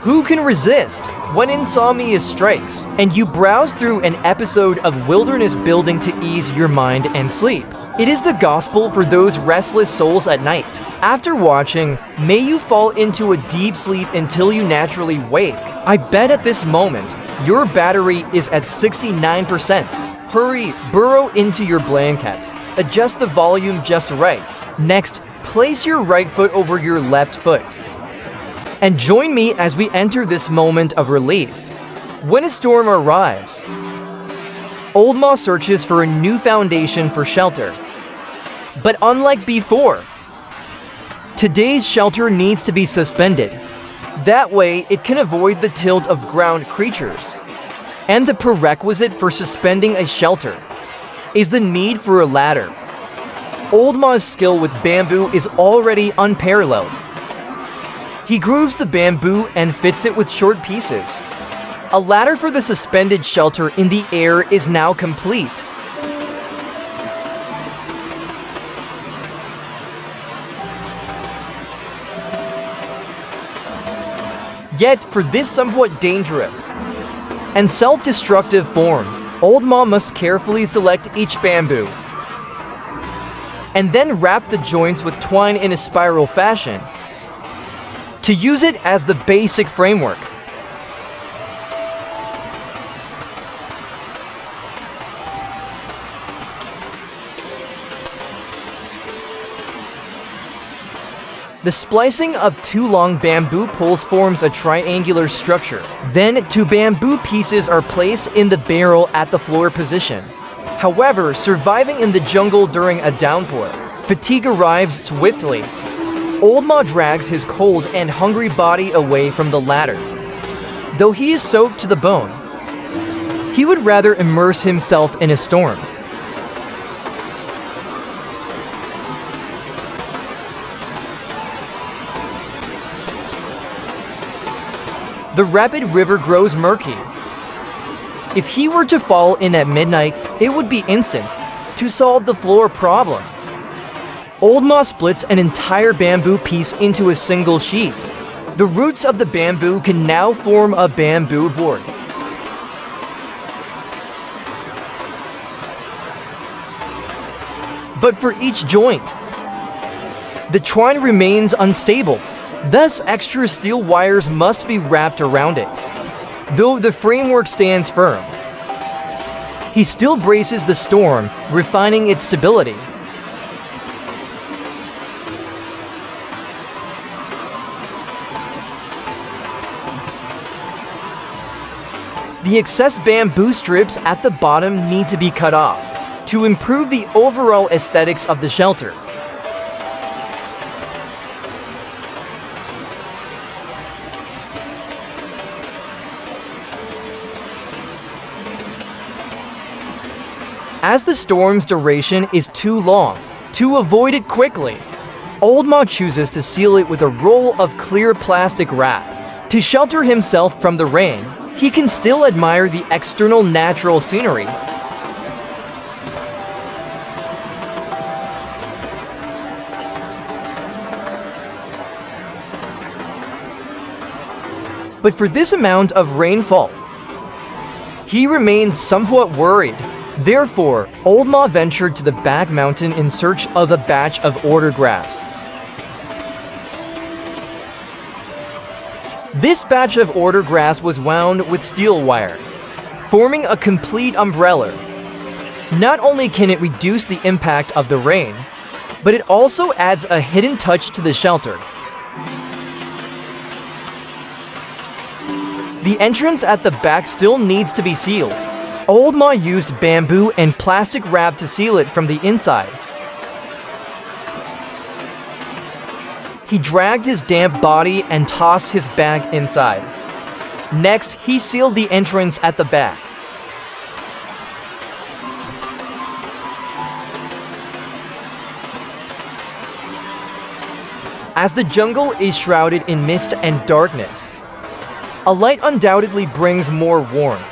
Who can resist when insomnia strikes and you browse through an episode of wilderness building to ease your mind and sleep? It is the gospel for those restless souls at night. After watching, may you fall into a deep sleep until you naturally wake. I bet at this moment, your battery is at 69%. Hurry, burrow into your blankets. Adjust the volume just right. Next, place your right foot over your left foot. And join me as we enter this moment of relief. When a storm arrives, Old Ma searches for a new foundation for shelter. But unlike before, today's shelter needs to be suspended. That way, it can avoid the tilt of ground creatures. And the prerequisite for suspending a shelter is the need for a ladder. Old Ma's skill with bamboo is already unparalleled. He grooves the bamboo and fits it with short pieces. A ladder for the suspended shelter in the air is now complete. Yet, for this somewhat dangerous and self-destructive form, Old Ma must carefully select each bamboo and then wrap the joints with twine in a spiral fashion to use it as the basic framework. The splicing of two long bamboo poles forms a triangular structure. Then, two bamboo pieces are placed in the barrel at the floor position. However, surviving in the jungle during a downpour, fatigue arrives swiftly. Old Ma drags his cold and hungry body away from the ladder. Though he is soaked to the bone, he would rather immerse himself in a storm. The rapid river grows murky. If he were to fall in at midnight, it would be instant to solve the floor problem. Old Ma splits an entire bamboo piece into a single sheet. The roots of the bamboo can now form a bamboo board. But for each joint, the twine remains unstable. Thus, extra steel wires must be wrapped around it. Though the framework stands firm, he still braces the storm, refining its stability. The excess bamboo strips at the bottom need to be cut off to improve the overall aesthetics of the shelter. As the storm's duration is too long, to avoid it quickly, Old Ma chooses to seal it with a roll of clear plastic wrap. To shelter himself from the rain, he can still admire the external natural scenery. But for this amount of rainfall, he remains somewhat worried. Therefore, Old Ma ventured to the back mountain in search of a batch of order grass. This batch of order grass was wound with steel wire, forming a complete umbrella. Not only can it reduce the impact of the rain, but it also adds a hidden touch to the shelter. The entrance at the back still needs to be sealed. Old Ma used bamboo and plastic wrap to seal it from the inside. He dragged his damp body and tossed his bag inside. Next, he sealed the entrance at the back. As the jungle is shrouded in mist and darkness, a light undoubtedly brings more warmth.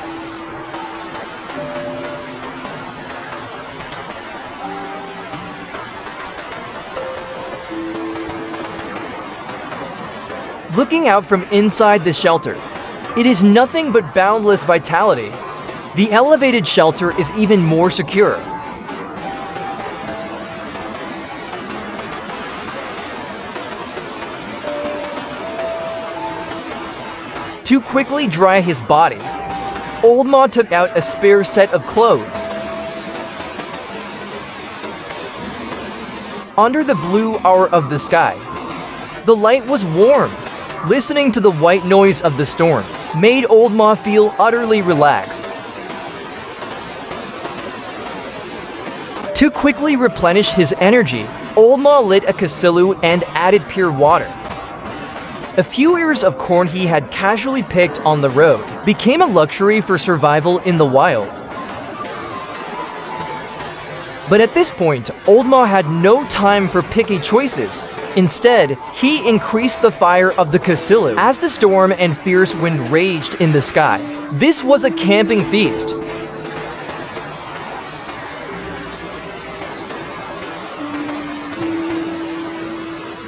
Looking out from inside the shelter, it is nothing but boundless vitality. The elevated shelter is even more secure. To quickly dry his body, Old Ma took out a spare set of clothes. Under the blue hour of the sky, the light was warm. Listening to the white noise of the storm made Old Ma feel utterly relaxed. To quickly replenish his energy, Old Ma lit a kasilu and added pure water. A few ears of corn he had casually picked on the road became a luxury for survival in the wild. But at this point, Old Ma had no time for picky choices. Instead, he increased the fire of the kasilu as the storm and fierce wind raged in the sky. This was a camping feast.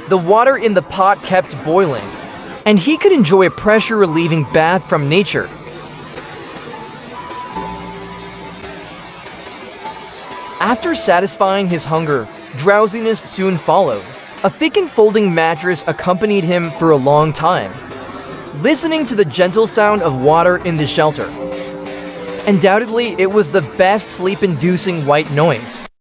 The water in the pot kept boiling, and he could enjoy a pressure-relieving bath from nature. After satisfying his hunger, drowsiness soon followed. A thick and folding mattress accompanied him for a long time. Listening to the gentle sound of water in the shelter, undoubtedly it was the best sleep-inducing white noise.